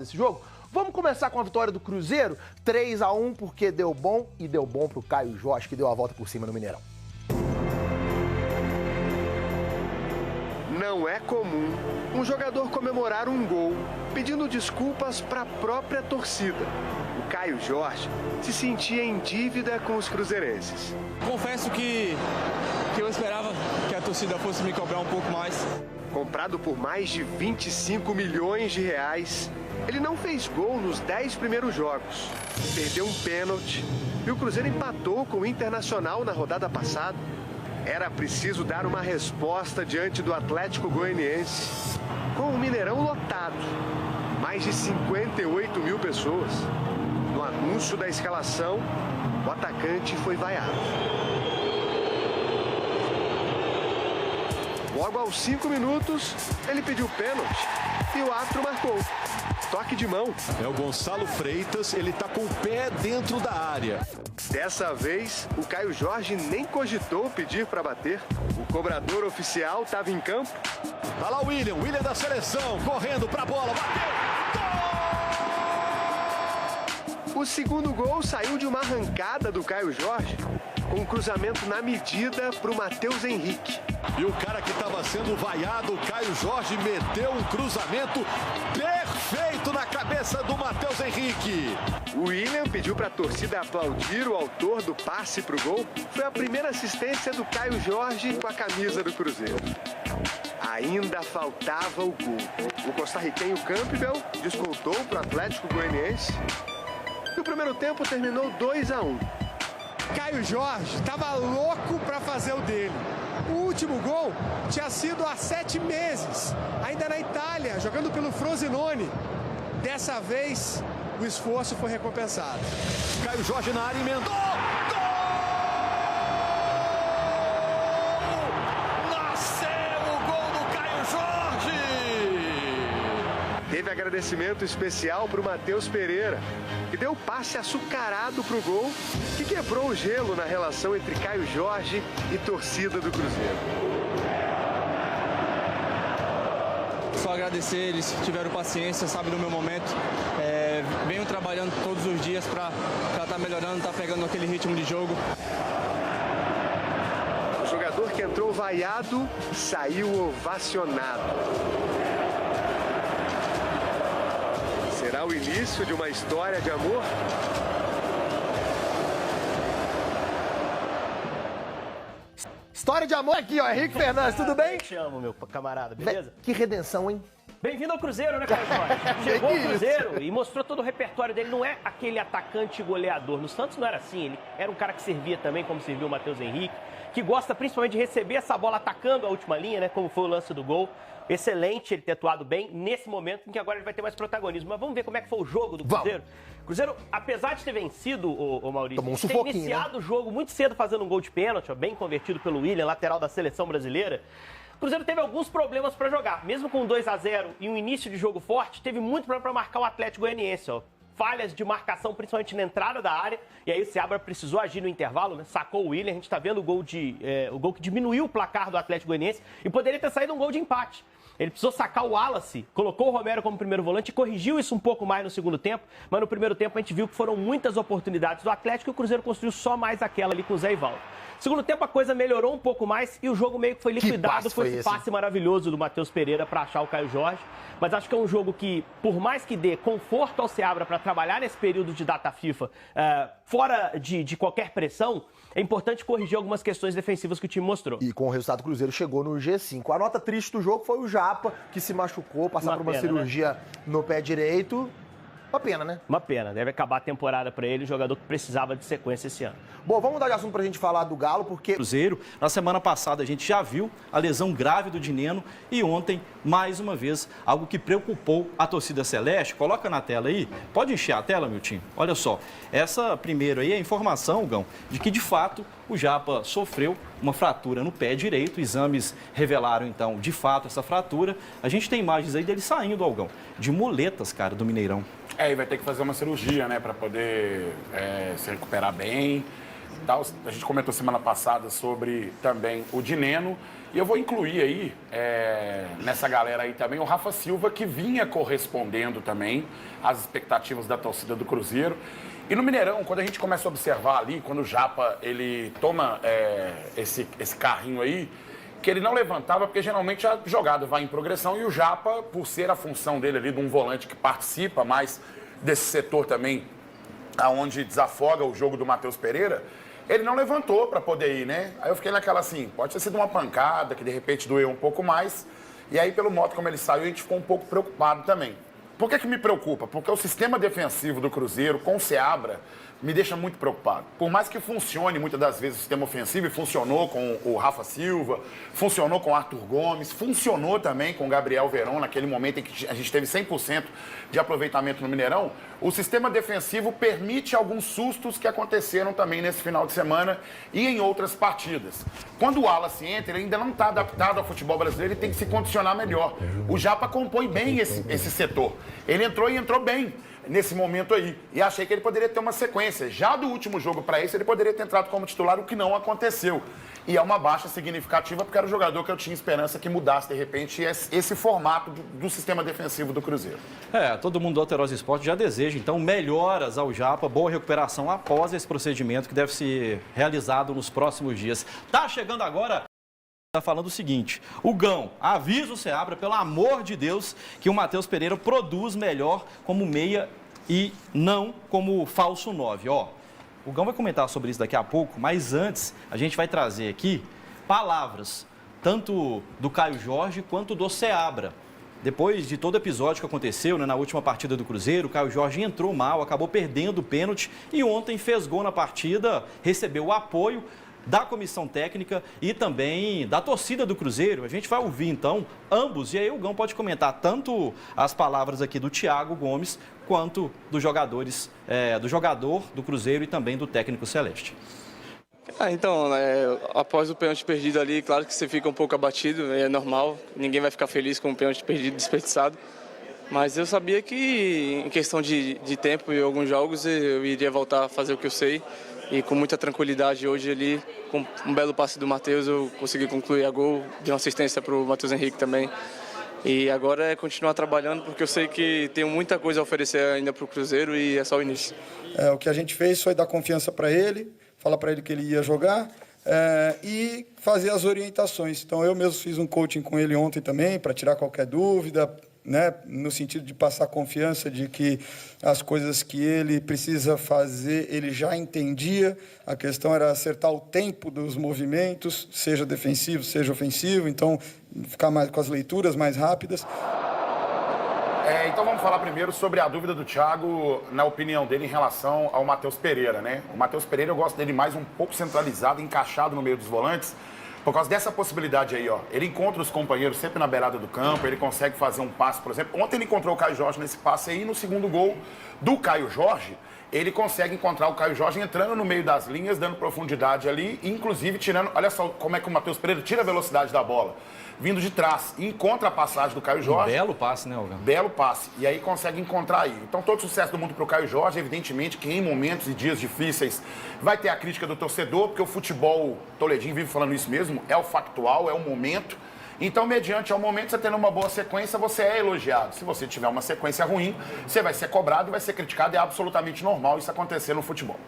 desse jogo. Vamos começar com a vitória do Cruzeiro, 3-1, porque deu bom e deu bom pro Caio Jorge, que deu a volta por cima no Mineirão. Não é comum um jogador comemorar um gol pedindo desculpas para a própria torcida. O Caio Jorge se sentia em dívida com os cruzeirenses. Confesso que eu esperava que a torcida fosse me cobrar um pouco mais. Comprado por mais de 25 milhões de reais, ele não fez gol nos 10 primeiros jogos. Perdeu um pênalti e o Cruzeiro empatou com o Internacional na rodada passada. Era preciso dar uma resposta diante do Atlético Goianiense. Com o Mineirão lotado, mais de 58 mil pessoas. No anúncio da escalação, o atacante foi vaiado. Logo aos 5 minutos, ele pediu pênalti e o árbitro marcou. Toque de mão. É o Gonçalo Freitas, ele tá com o pé dentro da área. Dessa vez, o Caio Jorge nem cogitou pedir para bater. O cobrador oficial estava em campo. Tá lá o William da seleção, correndo pra bola, bateu! O segundo gol saiu de uma arrancada do Caio Jorge, com um cruzamento na medida para o Matheus Henrique. E o cara que estava sendo vaiado, o Caio Jorge, meteu um cruzamento perfeito na cabeça do Matheus Henrique. O William pediu para a torcida aplaudir o autor do passe para o gol. Foi a primeira assistência do Caio Jorge com a camisa do Cruzeiro. Ainda faltava o gol. O costarriquenho Campbell descontou para o Atlético Goianiense. E o primeiro tempo terminou 2-1. Caio Jorge estava louco para fazer o dele. O último gol tinha sido há 7 meses, ainda na Itália, jogando pelo Frosinone. Dessa vez, o esforço foi recompensado. Caio Jorge na área, emendou! Gol! Nasceu o gol do Caio Jorge! Teve agradecimento especial para o Matheus Pereira, que deu passe açucarado para o gol, que quebrou o gelo na relação entre Caio Jorge e torcida do Cruzeiro. Só agradecer, eles tiveram paciência, sabe, no meu momento. Venho trabalhando todos os dias para estar melhorando, estar pegando aquele ritmo de jogo. O jogador que entrou vaiado saiu ovacionado. Será o início de uma história de amor? História de amor aqui, ó, Henrique Fernandes, tudo bem? Te amo, meu camarada, beleza? Que redenção, hein? Bem-vindo ao Cruzeiro, né, Caio Jorge? Chegou ao Cruzeiro e mostrou todo o repertório dele. Não é aquele atacante goleador. No Santos não era assim. Ele era um cara que servia também, como serviu o Matheus Henrique, que gosta principalmente de receber essa bola atacando a última linha, né, como foi o lance do gol. Excelente ele ter atuado bem nesse momento em que agora ele vai ter mais protagonismo. Mas vamos ver como é que foi o jogo do Cruzeiro. O Cruzeiro, apesar de ter vencido, o Maurício, tomou um ter sufoquinho, iniciado né? o jogo muito cedo fazendo um gol de pênalti, ó, bem convertido pelo William, lateral da seleção brasileira. O Cruzeiro teve alguns problemas para jogar. Mesmo com 2-0 e um início de jogo forte, teve muito problema para marcar o Atlético Goianiense, ó. Falhas de marcação, principalmente na entrada da área. E aí o Seabra precisou agir no intervalo, né? Sacou o William. A gente está vendo o gol que diminuiu o placar do Atlético Goianiense. E poderia ter saído um gol de empate. Ele precisou sacar o Wallace, colocou o Romero como primeiro volante e corrigiu isso um pouco mais no segundo tempo. Mas no primeiro tempo a gente viu que foram muitas oportunidades do Atlético e o Cruzeiro construiu só mais aquela ali com o Zé Ivaldo. Segundo tempo a coisa melhorou um pouco mais e o jogo meio que foi liquidado. Foi esse passe maravilhoso do Matheus Pereira para achar o Caio Jorge. Mas acho que é um jogo que, por mais que dê conforto ao Seabra para trabalhar nesse período de data FIFA, fora de qualquer pressão, é importante corrigir algumas questões defensivas que o time mostrou. E com o resultado, o Cruzeiro chegou no G5. A nota triste do jogo foi o Japa, que se machucou, passar por uma cirurgia, né, no pé direito. Uma pena, né? Uma pena. Deve acabar a temporada para ele, um jogador que precisava de sequência esse ano. Bom, vamos mudar de assunto pra gente falar do Galo, porque... Cruzeiro, na semana passada a gente já viu a lesão grave do Dineno e ontem, mais uma vez, algo que preocupou a torcida celeste. Coloca na tela aí. Pode encher a tela, Miltinho? Olha só. Essa primeiro aí é a informação, Gão, de que de fato o Japa sofreu uma fratura no pé direito. Exames revelaram, então, de fato, essa fratura. A gente tem imagens aí dele saindo, Algão, de muletas, cara, do Mineirão. E vai ter que fazer uma cirurgia, né, para poder se recuperar bem. tal. A gente comentou semana passada sobre também o Dineno. E eu vou incluir aí, nessa galera aí também, o Rafa Silva, que vinha correspondendo também às expectativas da torcida do Cruzeiro. E no Mineirão, quando a gente começa a observar ali, quando o Japa ele toma esse carrinho aí, que ele não levantava, porque geralmente a jogada vai em progressão e o Japa, por ser a função dele ali de um volante que participa mais desse setor também, aonde desafoga o jogo do Matheus Pereira, ele não levantou para poder ir, né? Aí eu fiquei naquela assim, pode ter sido uma pancada, que de repente doeu um pouco mais. E aí, pelo modo como ele saiu, a gente ficou um pouco preocupado também. Por que me preocupa? Porque o sistema defensivo do Cruzeiro, com o Seabra, me deixa muito preocupado. Por mais que funcione muitas das vezes o sistema ofensivo, e funcionou com o Rafa Silva, funcionou com o Arthur Gomes, funcionou também com o Gabriel Veron, naquele momento em que a gente teve 100% de aproveitamento no Mineirão, o sistema defensivo permite alguns sustos que aconteceram também nesse final de semana e em outras partidas. Quando o Wallace entra, ele ainda não está adaptado ao futebol brasileiro, ele tem que se condicionar melhor. O Japa compõe bem esse setor. Ele entrou e entrou bem nesse momento aí. E achei que ele poderia ter uma sequência. Já do último jogo para esse, ele poderia ter entrado como titular, o que não aconteceu. E é uma baixa significativa, porque era o jogador que eu tinha esperança que mudasse, de repente, esse formato do sistema defensivo do Cruzeiro. Todo mundo do Alterosa Esporte já deseja, então, melhoras ao Japa, boa recuperação após esse procedimento que deve ser realizado nos próximos dias. Tá chegando agora... Está falando o seguinte, o Gão, avisa o Seabra, pelo amor de Deus, que o Matheus Pereira produz melhor como meia e não como falso 9. Ó, o Gão vai comentar sobre isso daqui a pouco, mas antes a gente vai trazer aqui palavras, tanto do Caio Jorge quanto do Seabra. Depois de todo o episódio que aconteceu, né, na última partida do Cruzeiro, o Caio Jorge entrou mal, acabou perdendo o pênalti e ontem fez gol na partida, recebeu o apoio da comissão técnica e também da torcida do Cruzeiro. A gente vai ouvir, então, ambos. E aí o Gão pode comentar tanto as palavras aqui do Thiago Gomes, quanto dos jogadores, do jogador do Cruzeiro e também do técnico celeste. Após o pênalti perdido ali, claro que você fica um pouco abatido, é normal. Ninguém vai ficar feliz com o pênalti perdido, desperdiçado. Mas eu sabia que, em questão de tempo e alguns jogos, eu iria voltar a fazer o que eu sei. E com muita tranquilidade hoje ali, com um belo passe do Matheus, eu consegui concluir a gol, dei uma assistência para o Matheus Henrique também. E agora é continuar trabalhando, porque eu sei que tenho muita coisa a oferecer ainda para o Cruzeiro e é só o início. O que a gente fez foi dar confiança para ele, falar para ele que ele ia jogar e fazer as orientações. Então eu mesmo fiz um coaching com ele ontem também, para tirar qualquer dúvida, né, no sentido de passar confiança de que as coisas que ele precisa fazer, ele já entendia. A questão era acertar o tempo dos movimentos, seja defensivo, seja ofensivo, então ficar mais com as leituras mais rápidas. Então vamos falar primeiro sobre a dúvida do Thiago, na opinião dele, em relação ao Matheus Pereira, né? O Matheus Pereira, eu gosto dele mais um pouco centralizado, encaixado no meio dos volantes, por causa dessa possibilidade aí, ó. Ele encontra os companheiros sempre na beirada do campo, ele consegue fazer um passe, por exemplo. Ontem ele encontrou o Caio Jorge nesse passe aí, no segundo gol do Caio Jorge, ele consegue encontrar o Caio Jorge entrando no meio das linhas, dando profundidade ali, inclusive tirando... Olha só como é que o Matheus Pereira tira a velocidade da bola, vindo de trás, e encontra a passagem do Caio Jorge. Belo passe, né, Algan? Belo passe. E aí consegue encontrar aí. Então, todo sucesso do mundo pro Caio Jorge, evidentemente que em momentos e dias difíceis vai ter a crítica do torcedor, porque o futebol, Toledinho vive falando isso mesmo, é o factual, é o momento. Então, mediante ao momento, você tendo uma boa sequência, você é elogiado. Se você tiver uma sequência ruim, você vai ser cobrado e vai ser criticado. É absolutamente normal isso acontecer no futebol.